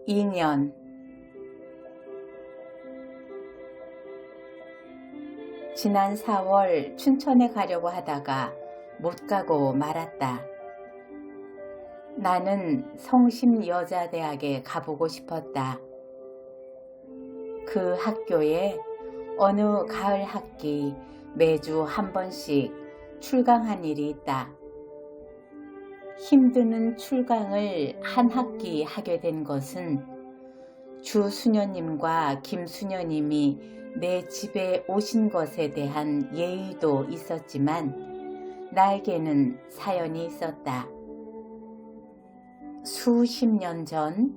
2년. 지난 4월 춘천에 가려고 하다가 못 가고 말았다. 나는 성심여자대학에 가보고 싶었다. 그 학교에 어느 가을 학기 매주 한 번씩 출강한 일이 있다. 힘드는 출강을 한 학기 하게 된 것은 주수녀님과 김수녀님이 내 집에 오신 것에 대한 예의도 있었지만 나에게는 사연이 있었다. 수십 년 전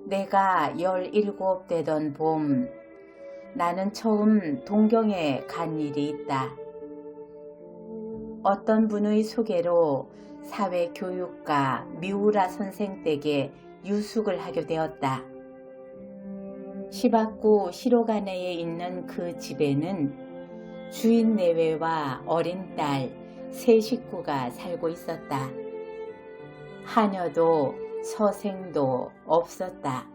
내가 17 되던 봄, 나는 처음 동경에 간 일이 있다. 어떤 분의 소개로 사회교육가 미우라 선생 댁에 유숙을 하게 되었다. 시박구 시로가네에 있는 그 집에는 주인 내외와 어린 딸 세 식구가 살고 있었다. 하녀도 서생도 없었다.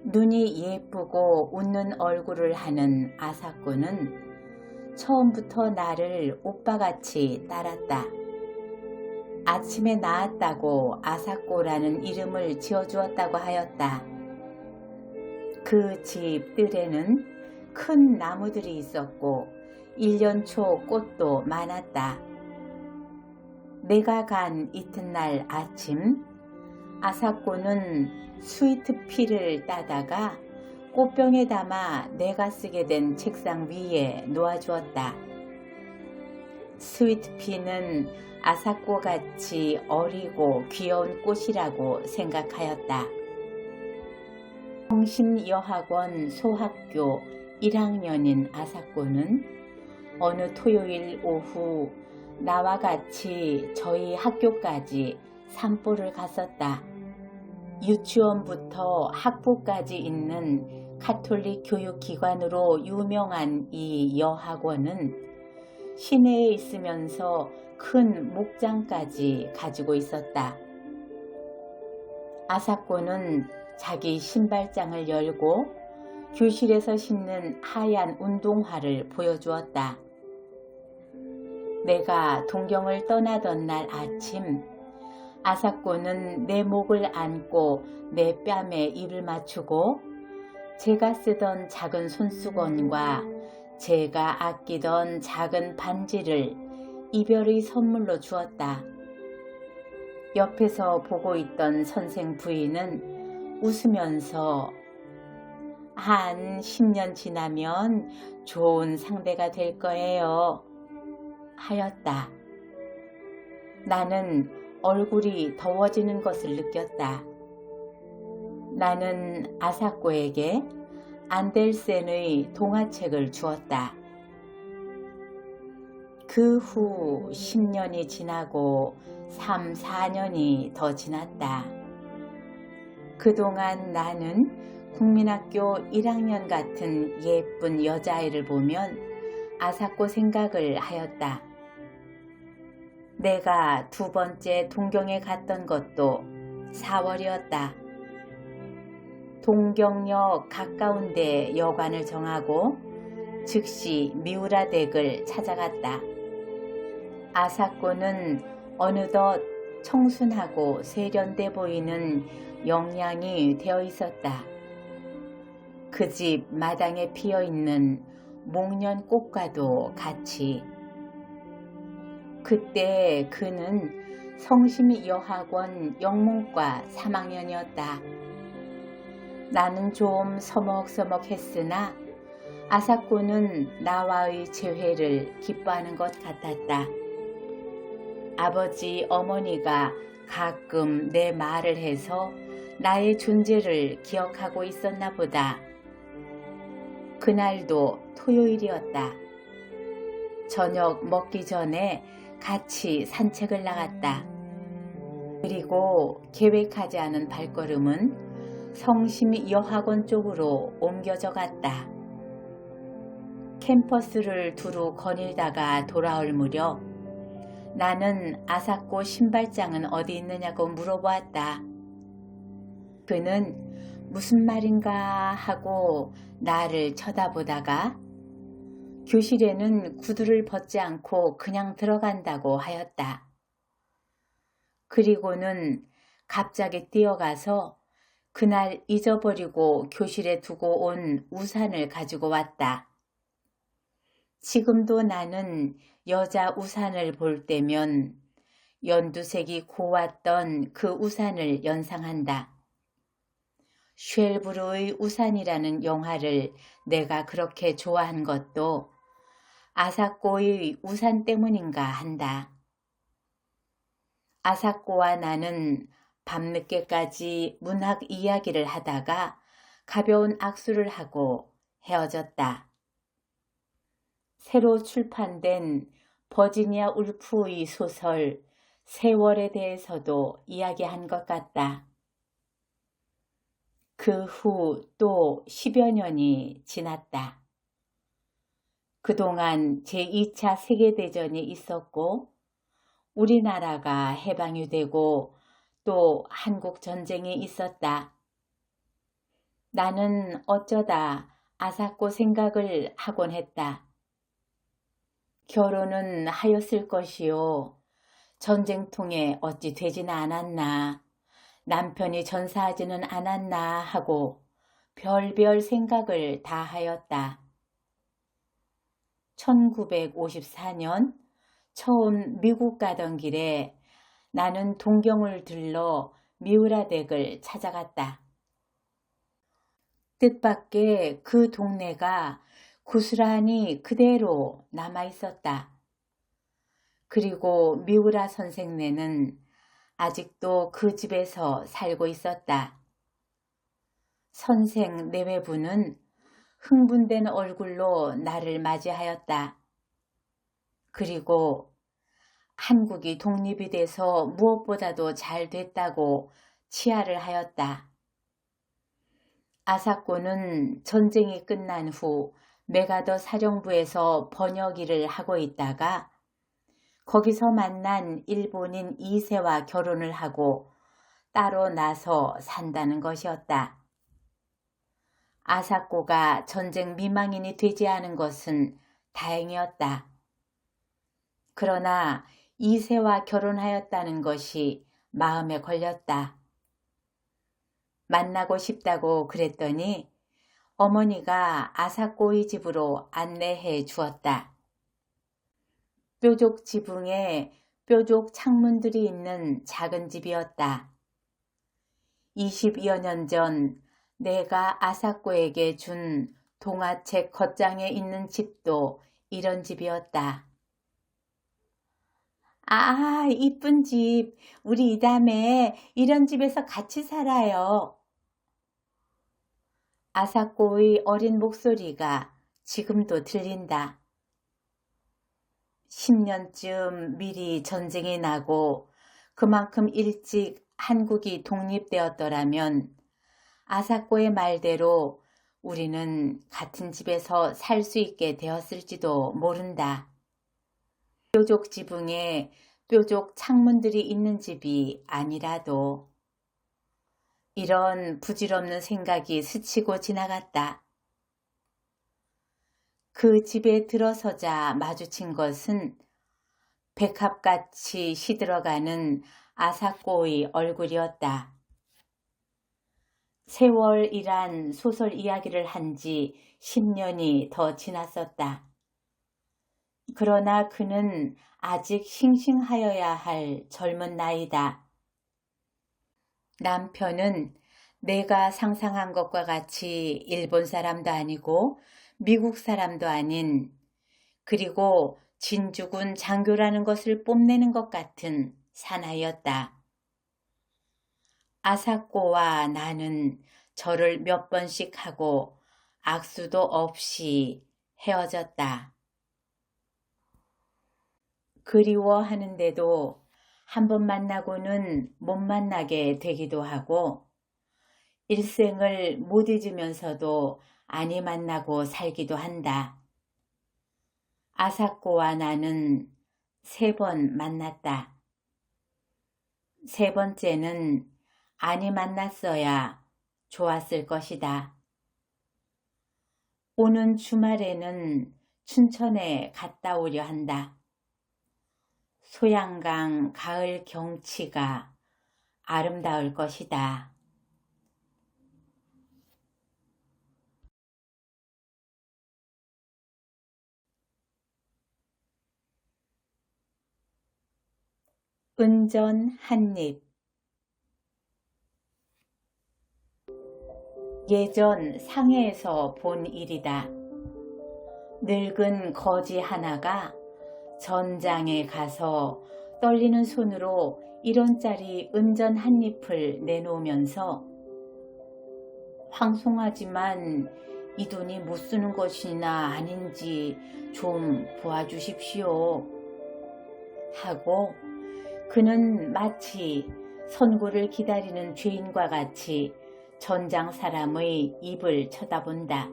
눈이 예쁘고 웃는 얼굴을 하는 아사코는 처음부터 나를 오빠같이 따랐다. 아침에 낳았다고 아사코라는 이름을 지어주었다고 하였다. 그 집 뜰에는 큰 나무들이 있었고 1년 초 꽃도 많았다. 내가 간 이튿날 아침, 아사코는 스위트피를 따다가 꽃병에 담아 내가 쓰게 된 책상 위에 놓아주었다. 스위트피는 아사코같이 어리고 귀여운 꽃이라고 생각하였다. 성심여학원 소학교 1학년인 아사코는 어느 토요일 오후 나와 같이 저희 학교까지 산보를 갔었다. 유치원부터 학부까지 있는 가톨릭 교육기관으로 유명한 이 여학원은 시내에 있으면서 큰 목장까지 가지고 있었다. 아사코는 자기 신발장을 열고 교실에서 신는 하얀 운동화를 보여주었다. 내가 동경을 떠나던 날 아침, 아사코는 내 목을 안고 내 뺨에 입을 맞추고 제가 쓰던 작은 손수건과 제가 아끼던 작은 반지를 이별의 선물로 주었다. 옆에서 보고 있던 선생 부인은 웃으면서 한 10년 지나면 좋은 상대가 될 거예요 하였다. 나는 얼굴이 더워지는 것을 느꼈다. 나는 아사코에게 안델센의 동화책을 주었다. 그 후 10년이 지나고 3, 4년이 더 지났다. 그동안 나는 국민학교 1학년 같은 예쁜 여자아이를 보면 아사코 생각을 하였다. 내가 두 번째 동경에 갔던 것도 4월이었다. 동경역 가까운 데 여관을 정하고 즉시 미우라 댁을 찾아갔다. 아사코는 어느덧 청순하고 세련돼 보이는 영양이 되어 있었다. 그 집 마당에 피어있는 목련꽃과도 같이. 그때 그는 성심여학원 영문과 3학년이었다. 나는 좀 서먹서먹했으나 아사코는 나와의 재회를 기뻐하는 것 같았다. 아버지, 어머니가 가끔 내 말을 해서 나의 존재를 기억하고 있었나 보다. 그날도 토요일이었다. 저녁 먹기 전에 같이 산책을 나갔다. 그리고 계획하지 않은 발걸음은 성심여학원 쪽으로 옮겨져 갔다. 캠퍼스를 두루 거닐다가 돌아올 무렵 나는 아사코 신발장은 어디 있느냐고 물어보았다. 그는 무슨 말인가 하고 나를 쳐다보다가 교실에는 구두를 벗지 않고 그냥 들어간다고 하였다. 그리고는 갑자기 뛰어가서 그날 잊어버리고 교실에 두고 온 우산을 가지고 왔다. 지금도 나는 여자 우산을 볼 때면 연두색이 고왔던 그 우산을 연상한다. 쉘브르의 우산이라는 영화를 내가 그렇게 좋아한 것도 아사코의 우산 때문인가 한다. 아사코와 나는 밤늦게까지 문학 이야기를 하다가 가벼운 악수를 하고 헤어졌다. 새로 출판된 버지니아 울프의 소설 세월에 대해서도 이야기한 것 같다. 그 후 또 10여 년이 지났다. 그동안 제2차 세계대전이 있었고 우리나라가 해방이 되고 또 한국전쟁이 있었다. 나는 어쩌다 아사코 생각을 하곤 했다. 결혼은 하였을 것이요. 전쟁통에 어찌 되지는 않았나. 남편이 전사하지는 않았나 하고 별별 생각을 다 하였다. 1954년 처음 미국 가던 길에 나는 동경을 들러 미우라 댁을 찾아갔다. 뜻밖의 그 동네가 고스란히 그대로 남아있었다. 그리고 미우라 선생네는 아직도 그 집에서 살고 있었다. 선생 내외부는 흥분된 얼굴로 나를 맞이하였다. 그리고 한국이 독립이 돼서 무엇보다도 잘 됐다고 치하를 하였다. 아사코는 전쟁이 끝난 후 메가더 사령부에서 번역 일을 하고 있다가 거기서 만난 일본인 2세와 결혼을 하고 따로 나서 산다는 것이었다. 아사코가 전쟁 미망인이 되지 않은 것은 다행이었다. 그러나 2세와 결혼하였다는 것이 마음에 걸렸다. 만나고 싶다고 그랬더니 어머니가 아사코의 집으로 안내해 주었다. 뾰족 지붕에 뾰족 창문들이 있는 작은 집이었다. 20여 년 전 내가 아사코에게 준 동화책 겉장에 있는 집도 이런 집이었다. 아, 이쁜 집. 우리 이담에 이런 집에서 같이 살아요. 아사코의 어린 목소리가 지금도 들린다. 10년쯤 미리 전쟁이 나고 그만큼 일찍 한국이 독립되었더라면 아사코의 말대로 우리는 같은 집에서 살 수 있게 되었을지도 모른다. 뾰족 지붕에 뾰족 창문들이 있는 집이 아니라도 이런 부질없는 생각이 스치고 지나갔다. 그 집에 들어서자 마주친 것은 백합같이 시들어가는 아사코의 얼굴이었다. 세월이란 소설 이야기를 한 지 10년이 더 지났었다. 그러나 그는 아직 싱싱하여야 할 젊은 나이다. 남편은 내가 상상한 것과 같이 일본 사람도 아니고 미국 사람도 아닌, 그리고 진주군 장교라는 것을 뽐내는 것 같은 사나이였다. 아사코와 나는 절을 몇 번씩 하고 악수도 없이 헤어졌다. 그리워하는데도 한 번 만나고는 못 만나게 되기도 하고 일생을 못 잊으면서도 아니 만나고 살기도 한다. 아사코와 나는 3번 만났다. 3번째는 아니 만났어야 좋았을 것이다. 오는 주말에는 춘천에 갔다 오려 한다. 소양강 가을 경치가 아름다울 것이다. 은전 한입. 예전 상해에서 본 일이다. 늙은 거지 하나가 전장에 가서 떨리는 손으로 1원짜리 은전 한 잎을 내놓으면서 황송하지만 이 돈이 못 쓰는 것이나 아닌지 좀 보아주십시오 하고 그는 마치 선고를 기다리는 죄인과 같이 전장 사람의 입을 쳐다본다.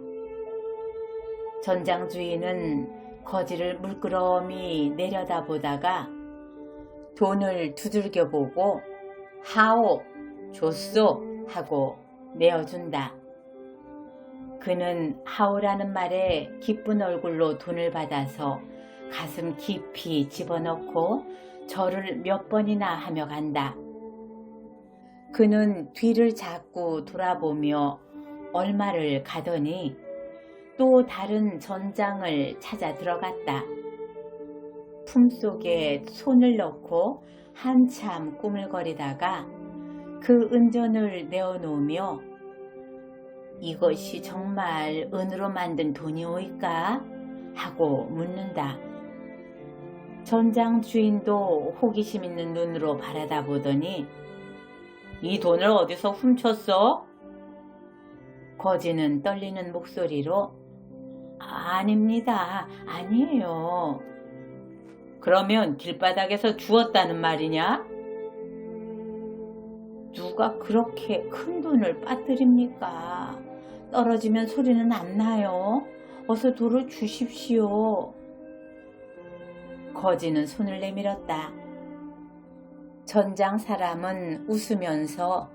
전장 주인은 거지를 물끄러미 내려다보다가 돈을 두들겨 보고 하오, 줬소 하고 내어준다. 그는 하오라는 말에 기쁜 얼굴로 돈을 받아서 가슴 깊이 집어넣고 절을 몇 번이나 하며 간다. 그는 뒤를 자꾸 돌아보며 얼마를 가더니 또 다른 전장을 찾아 들어갔다. 품속에 손을 넣고 한참 꾸물거리다가 그 은전을 내어놓으며 이것이 정말 은으로 만든 돈이오이까? 하고 묻는다. 전장 주인도 호기심 있는 눈으로 바라다 보더니 이 돈을 어디서 훔쳤어? 거지는 떨리는 목소리로 아닙니다. 아니에요. 그러면 길바닥에서 주웠다는 말이냐? 누가 그렇게 큰 돈을 빠뜨립니까? 떨어지면 소리는 안 나요. 어서 돌을 주십시오. 거지는 손을 내밀었다. 전장 사람은 웃으면서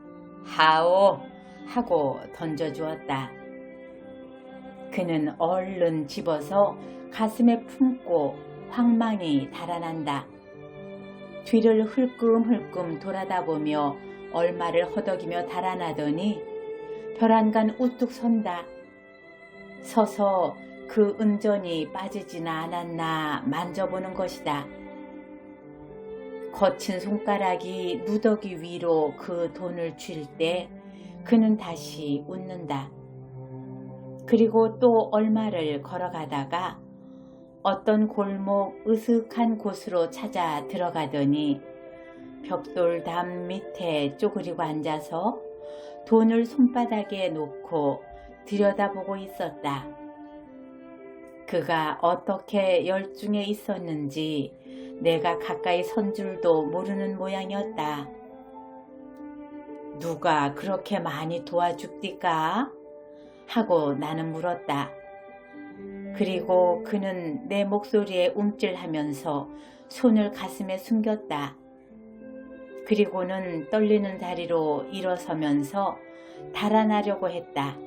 하오 하고 던져주었다. 그는 얼른 집어서 가슴에 품고 황망이 달아난다. 뒤를 흘끔흘끔 돌아다보며 얼마를 허덕이며 달아나더니 벼랑간 우뚝 선다. 서서 그 은전이 빠지지나 않았나 만져보는 것이다. 거친 손가락이 누더기 위로 그 돈을 쥘 때 그는 다시 웃는다. 그리고 또 얼마를 걸어가다가 어떤 골목 으슥한 곳으로 찾아 들어가더니 벽돌담 밑에 쪼그리고 앉아서 돈을 손바닥에 놓고 들여다보고 있었다. 그가 어떻게 열중해 있었는지 내가 가까이 선 줄도 모르는 모양이었다. 누가 그렇게 많이 도와줍디까? 하고 나는 물었다. 그리고 그는 내 목소리에 움찔하면서 손을 가슴에 숨겼다. 그리고는 떨리는 다리로 일어서면서 달아나려고 했다.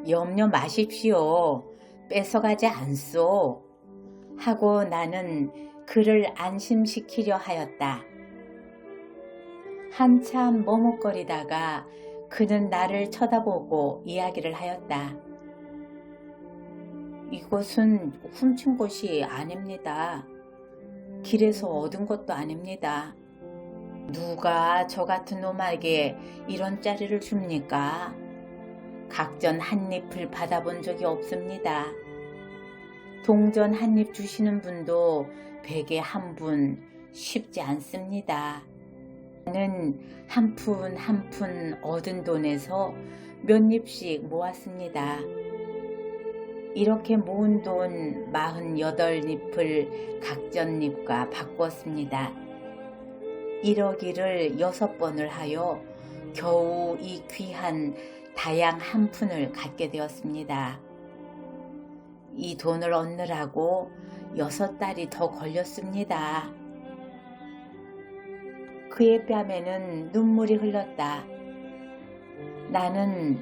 염려 마십시오. 뺏어가지 않소. 하고 나는 그를 안심시키려 하였다. 한참 머뭇거리다가 그는 나를 쳐다보고 이야기를 하였다. 이곳은 훔친 곳이 아닙니다. 길에서 얻은 것도 아닙니다. 누가 저 같은 놈에게 이런 짜리를 줍니까? 각전 한 잎을 받아본 적이 없습니다. 동전 한 잎 주시는 분도 100에 한 분 쉽지 않습니다. 나는 한 푼 한 푼 얻은 돈에서 몇 잎씩 모았습니다. 이렇게 모은 돈 48잎을 각전잎과 바꾸었습니다. 1억일을 6번을 하여 겨우 이 귀한 다양 한 푼을 갖게 되었습니다. 이 돈을 얻느라고 6달이 더 걸렸습니다. 그의 뺨에는 눈물이 흘렀다. 나는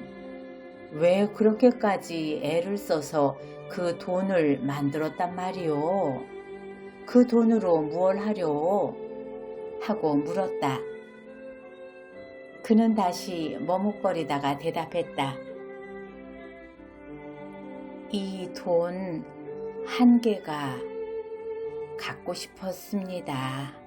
왜 그렇게까지 애를 써서 그 돈을 만들었단 말이오? 그 돈으로 무얼 하려? 하고 물었다. 그는 다시 머뭇거리다가 대답했다. 이 돈 한 개가 갖고 싶었습니다.